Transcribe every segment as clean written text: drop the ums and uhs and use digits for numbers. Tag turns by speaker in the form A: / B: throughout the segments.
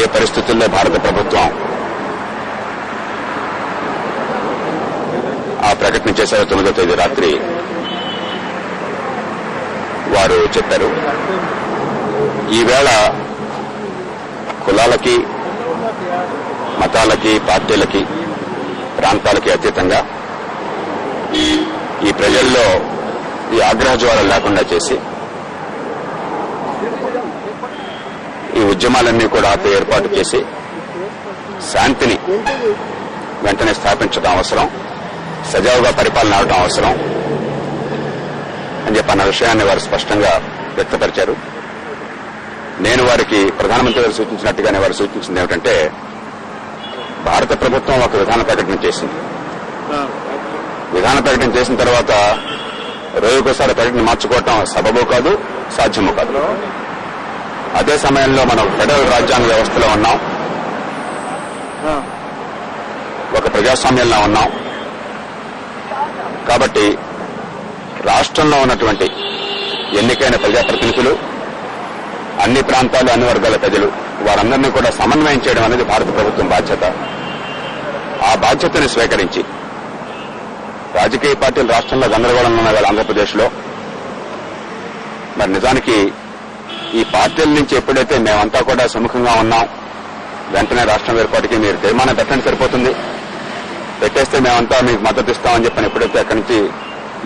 A: ఏ పరిస్థితుల్లో భారత ప్రభుత్వం ఆ ప్రకటన చేశారో 9వ తేదీ రాత్రి వారు చెప్పారు. ఈవేళ కులాలకి, మతాలకి, పార్టీలకి, ప్రాంతాలకి అతీతంగా ఈ ప్రజల్లో ఈ ఆగ్రహ జ్వాలలు లేకుండా చేసి ఈ ఉద్యమాలన్నీ కూడా ఏర్పాటు చేసి శాంతిని వెంటనే స్థాపించడం అవసరం, సజావుగా పరిపాలన అవడం అవసరం అని చెప్పన్న విషయాన్ని వారు స్పష్టంగా వ్యక్తపరిచారు. నేను వారికి ప్రధానమంత్రి గారు సూచించినట్టుగానే వారు సూచించింది ఏమిటంటే, భారత ప్రభుత్వం ఒక విధాన ప్రకటన చేసింది. విధాన ప్రకటన చేసిన తర్వాత రోజుకోసారి ప్రకటన మార్చుకోవటం సబబు కాదు, సాధ్యము కాదు. అదే సమయంలో మనం ఫెడరల్ రాజ్యాంగ వ్యవస్థలో ఉన్నాం, ఒక ప్రజాస్వామ్యంలో ఉన్నాం. కాబట్టి రాష్ట్రంలో ఉన్నటువంటి ఎన్నికైన ప్రజాప్రతినిధులు, అన్ని ప్రాంతాలు, అన్ని వర్గాల ప్రజలు, వారందరినీ కూడా సమన్వయం చేయడం అనేది భారత ప్రభుత్వం బాధ్యత. ఆ బాధ్యతను స్వీకరించి రాజకీయ పార్టీలు రాష్ట్రంలో గందరగోళంలో ఉన్న వేళ ఆంధ్రప్రదేశ్లో మరి నిజానికి ఈ పార్టీల నుంచి ఎప్పుడైతే మేమంతా కూడా సుముఖంగా ఉన్నాం, వెంటనే రాష్ట్రం ఏర్పాటుకి మీరు తీర్మానం పెట్టండి సరిపోతుంది, పెట్టేస్తే మేమంతా మీకు మద్దతు ఇస్తామని చెప్పని ఎప్పుడైతే అక్కడి నుంచి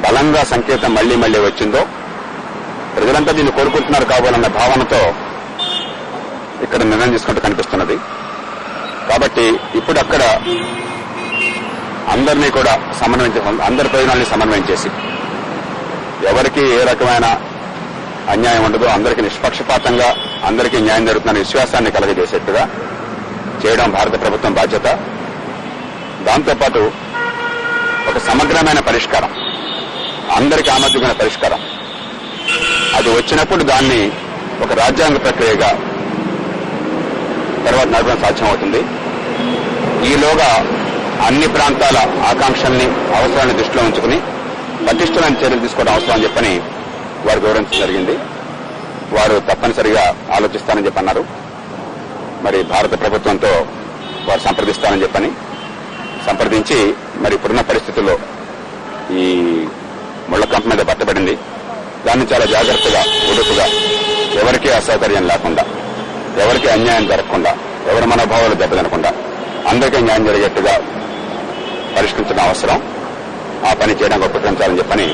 A: బలంగా సంకేతం మళ్లీ మళ్లీ వచ్చిందో, ప్రజలంతా దీన్ని కోరుకుంటున్నారు కావాలన్న భావనతో ఇక్కడ నిర్ణయం తీసుకుంటూ కనిపిస్తున్నది. కాబట్టి ఇప్పుడు అక్కడ అందరినీ కూడా సమన్వయం చేసి, అందరి ప్రయోజనాల్ని సమన్వయం చేసి, ఎవరికి ఏ రకమైన అన్యాయం ఉండదు, అందరికీ నిష్పక్షపాతంగా అందరికీ న్యాయం జరుగుతున్న విశ్వాసాన్ని కలగజేసేట్టుగా చేయడం భారత ప్రభుత్వం బాధ్యత. దాంతోపాటు ఒక సమగ్రమైన పరిష్కారం, అందరికీ ఆమోదమైన పరిష్కారం, అది వచ్చినప్పుడు దాన్ని ఒక రాజ్యాంగ ప్రక్రియగా తర్వాత నడపడం సాధ్యమవుతుంది. ఈలోగా అన్ని ప్రాంతాల ఆకాంక్షల్ని, అవసరాన్ని దృష్టిలో ఉంచుకుని పటిష్టమైన చర్యలు తీసుకోవడం అవసరం అని చెప్పని వారు వివరించడం జరిగింది. వారు తప్పనిసరిగా ఆలోచిస్తానని చెప్పన్నారు. మరి భారత ప్రభుత్వంతో వారు సంప్రదిస్తానని చెప్పని సంప్రదించి మరి ఇప్పుడున్న పరిస్థితుల్లో ఈ ముళ్లకంప మీద పట్టబడింది, దాన్ని చాలా జాగ్రత్తగా, ఉడుపుగా, ఎవరికీ అసౌకర్యం లేకుండా, ఎవరికీ అన్యాయం జరగకుండా, ఎవరి మనోభావాలు దెబ్బతినకుండా అందరికీ న్యాయం జరిగేట్టుగా పరిష్కరించడం అవసరం. ఆ పని చేయడానికి ఉపకరించాలని చెప్పని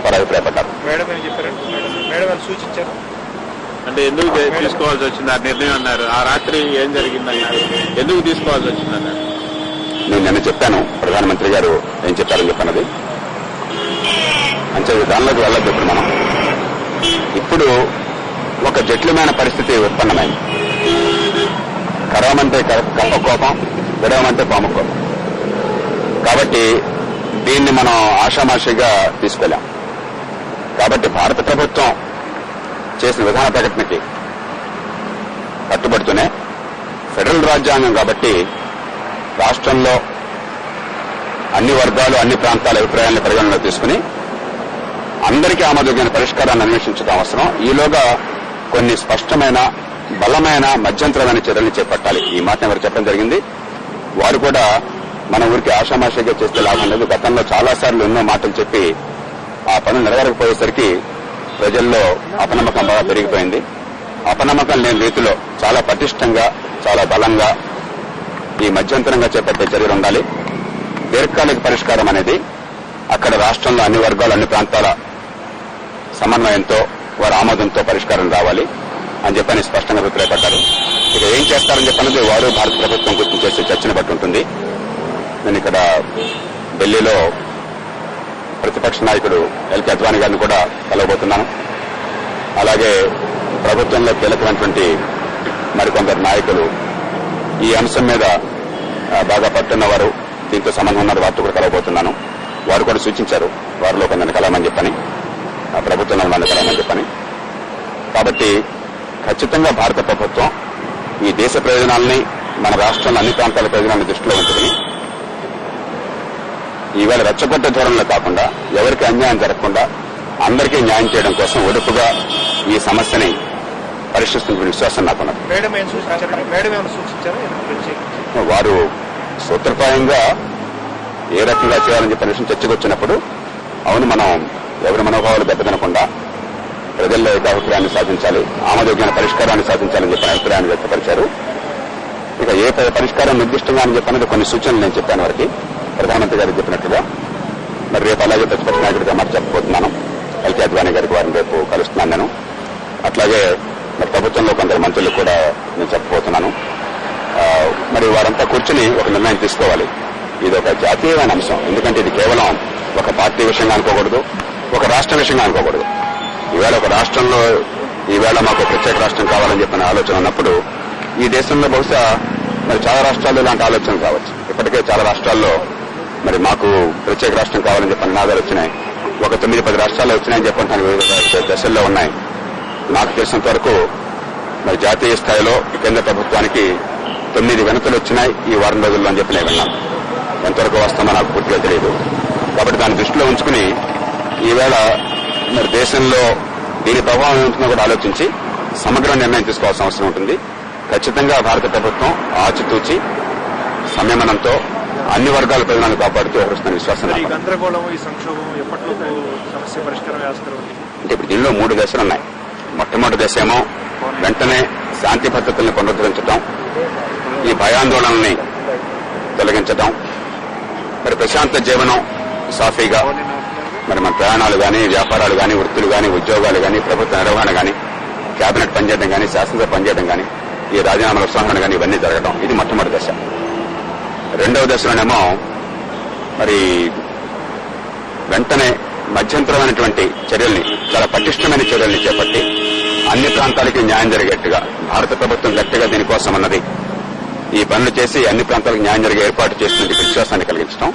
A: వారు అభిప్రాయపడ్డారు.
B: అంటే ఎందుకు తీసుకోవాల్సి వచ్చింది ఆ నిర్ణయం అన్నారు? ఆ రాత్రి ఏం జరిగిందన్నారు? ఎందుకు తీసుకోవాల్సి వచ్చిందన్నారు?
A: నేను నిన్న చెప్పాను, ప్రధానమంత్రి గారు ఏం చెప్పారని చెప్పన్నది. అంటే దానిలోకి వెళ్ళొద్దు. ఇప్పుడు మనం ఇప్పుడు ఒక జటిలమైన పరిస్థితి ఉత్పన్నమైంది. కరవమంటే కప్ప కోపం, విడవమంటే పాము కోపం. కాబట్టి దీన్ని మనం ఆషామాషిగా తీసుకోలేం. కాబట్టి భారత ప్రభుత్వం చేసిన విధాన ప్రకటనకి కట్టుబడుతూనే ఫెడరల్ రాజ్యాంగం కాబట్టి రాష్ట్రంలో అన్ని వర్గాలు, అన్ని ప్రాంతాల అభిప్రాయాలను పరిగణనలో తీసుకుని అందరికీ ఆమోదయోగ్యమైన పరిష్కారాన్ని అన్వేషించడం అవసరం. ఈలోగా కొన్ని స్పష్టమైన, బలమైన, మధ్యంతరమైన చర్యలు చేపట్టాలి. ఈ మాటను ఎవరు చెప్పడం జరిగింది. వారు కూడా మన ఊరికి ఆషామాషిగా చేస్తే లాభం లేదు. గతంలో చాలాసార్లు ఎన్నో మాటలు చెప్పి ఆ పనులు నెరవేరకపోయేసరికి ప్రజల్లో అపనమ్మకం బాగా పెరిగిపోయింది. అపనమ్మకం లేని రీతిలో చాలా పటిష్టంగా, చాలా బలంగా ఈ మధ్యంతరంగా చేపట్టే చర్యలు ఉండాలి. దీర్ఘకాలిక పరిష్కారం అనేది అక్కడ రాష్ట్రంలో అన్ని వర్గాలు, అన్ని ప్రాంతాల సమన్వయంతో, వారి ఆమోదంతో పరిష్కారం రావాలి అని చెప్పని స్పష్టంగా అభిప్రాయపడ్డారు. ఇక ఏం చేస్తారని చెప్పన్నది వారు భారత ప్రభుత్వం గుర్తు చేసే చర్చను బట్టి ఉంటుంది. నేను ఇక్కడ ఢిల్లీలో ప్రతిపక్ష నాయకుడు ఎల్కే అద్వానీ గారిని కూడా కలవబోతున్నాను. అలాగే ప్రభుత్వంలో కీలకమైనటువంటి మరికొందరు నాయకులు, ఈ అంశం మీద బాగా పట్టున్నవారు, దీంతో సంబంధం ఉన్న వారితో కూడా కలవబోతున్నాను. వారు కూడా సూచించారు వారిలో కొందరిని కలవమని చెప్పని, ప్రభుత్వంలో వాళ్ళని కలవమని చెప్పని. కాబట్టి ఖచ్చితంగా భారత ప్రభుత్వం ఈ దేశ ప్రయోజనాలని, మన రాష్ట్రంలో అన్ని ప్రాంతాల ప్రయోజనాలను దృష్టిలో ఉంచుకుని ఈవేళ రెచ్చగొట్టే ధోరణిలో కాకుండా, ఎవరికి అన్యాయం జరగకుండా అందరికీ న్యాయం చేయడం కోసం ఒడుపుగా ఈ సమస్యని పరిష్కరిస్తున్న విశ్వాసం నాకున్నది.
C: మేడం ఏం సూచించారు? మేడం ఏమైనా సూచించారా ప్రత్యేకించి?
A: వారు సూత్రప్రాయంగా ఏ రకంగా చేయాలని చెప్పిన విషయం చర్చకు వచ్చినప్పుడు అవును మనం ఎవరి మనోభావాలు దెబ్బతినకుండా ప్రజల్లో ఏకాభిప్రాయాన్ని సాధించాలి, ఆమోదయోగ్యమైన పరిష్కారాన్ని సాధించాలని చెప్పిన అభిప్రాయాన్ని వ్యక్తపరిచారు. ఇక ఏ పరిష్కారం నిర్దిష్టంగా అని చెప్పినది కొన్ని సూచనలు నేను చెప్పాను వారికి, ప్రధానమంత్రి గారికి చెప్పినట్లుగా. మరి రేపు అలాగే ప్రతిపక్ష నాయకుడిగా మాట చెప్పబోతున్నాను. ఎల్కే అద్వానీ గారికి వారిని రేపు కలుస్తున్నాను నేను. అట్లాగే మరి ప్రభుత్వంలో కొందరు మంత్రులకు కూడా నేను చెప్పబోతున్నాను. మరి వారంతా కూర్చుని ఒక నిర్ణయం తీసుకోవాలి. ఇది ఒక జాతీయమైన అంశం, ఎందుకంటే ఇది కేవలం ఒక పార్టీ విషయంగా అనుకోకూడదు, ఒక రాష్ట్ర విషయంగా అనుకోకూడదు. ఈవేళ ఒక రాష్ట్రంలో ఈవేళ మాకు ప్రత్యేక రాష్ట్రం కావాలని చెప్పిన ఆలోచన ఉన్నప్పుడు ఈ దేశంలో బహుశా మరి చాలా రాష్ట్రాల్లో ఇలాంటి ఆలోచనలు కావచ్చు. ఇప్పటికే చాలా రాష్ట్రాల్లో మరి మాకు ప్రత్యేక రాష్ట్రం కావాలని చెప్పిన నినాదాలు వచ్చినాయి. ఒక 9-10 రాష్ట్రాల్లో వచ్చినాయని చెప్పడానికి వివిధ దశల్లో ఉన్నాయి. నాకు తెలిసినంత వరకు మరి జాతీయ స్థాయిలో కేంద్ర ప్రభుత్వానికి 9 వినతులు వచ్చినాయి ఈ వారం రోజుల్లో అని చెప్పి నేను విన్నాను. ఎంతవరకు వస్తామో నాకు పూర్తిగా తెలియదు. కాబట్టి దాన్ని దృష్టిలో ఉంచుకుని ఈవేళ మరి దేశంలో దీని ప్రభావం ఏముంటుందో కూడా ఆలోచించి సమగ్ర నిర్ణయం తీసుకోవాల్సిన అవసరం ఉంటుంది. ఖచ్చితంగా భారత ప్రభుత్వం ఆచితూచి సంయమనంతో అన్ని వర్గాల ప్రజలను కాపాడుతూ వ్యవహరిస్తున్న విశ్వాసం
C: ఈ
A: నాకు.
C: గందరగోళం, ఈ సంక్షోభం ఎప్పట్లో సమస్య పరిష్కారం వేస్తారు?
A: అంటే ఇప్పుడు దీనిలో 3 దశలు ఉన్నాయి. మొట్టమొదటి దశ ఏమో వెంటనే శాంతి భద్రతల్ని పునరుద్ధరించడం, ఈ భయాందోళనల్ని తొలగించడం, మరి ప్రశాంత జీవనం సాఫీగా మరి మన ప్రయాణాలు కానీ, వ్యాపారాలు కానీ, వృత్తులు కానీ, ఉద్యోగాలు కానీ, ప్రభుత్వ నిర్వహణ కానీ, కేబినెట్ పనిచేయడం కానీ, శాసనసభ పనిచేయడం కానీ, ఈ రాజీనామాల ఉపసంహరణ కానీ ఇవన్నీ జరగడం, ఇది మొట్టమొదటి దశ. రెండవ దశలోనేమో మరి వెంటనే మధ్యంతరమైనటువంటి చర్యల్ని, చాలా పటిష్టమైన చర్యల్ని చేపట్టి అన్ని ప్రాంతాలకి న్యాయం జరిగేట్టుగా భారత ప్రభుత్వం గట్టిగా దీనికోసం అన్నది ఈ పనులు చేసి అన్ని ప్రాంతాలకు న్యాయం జరిగే ఏర్పాటు చేస్తున్న విశ్వాసాన్ని కలిగించడం.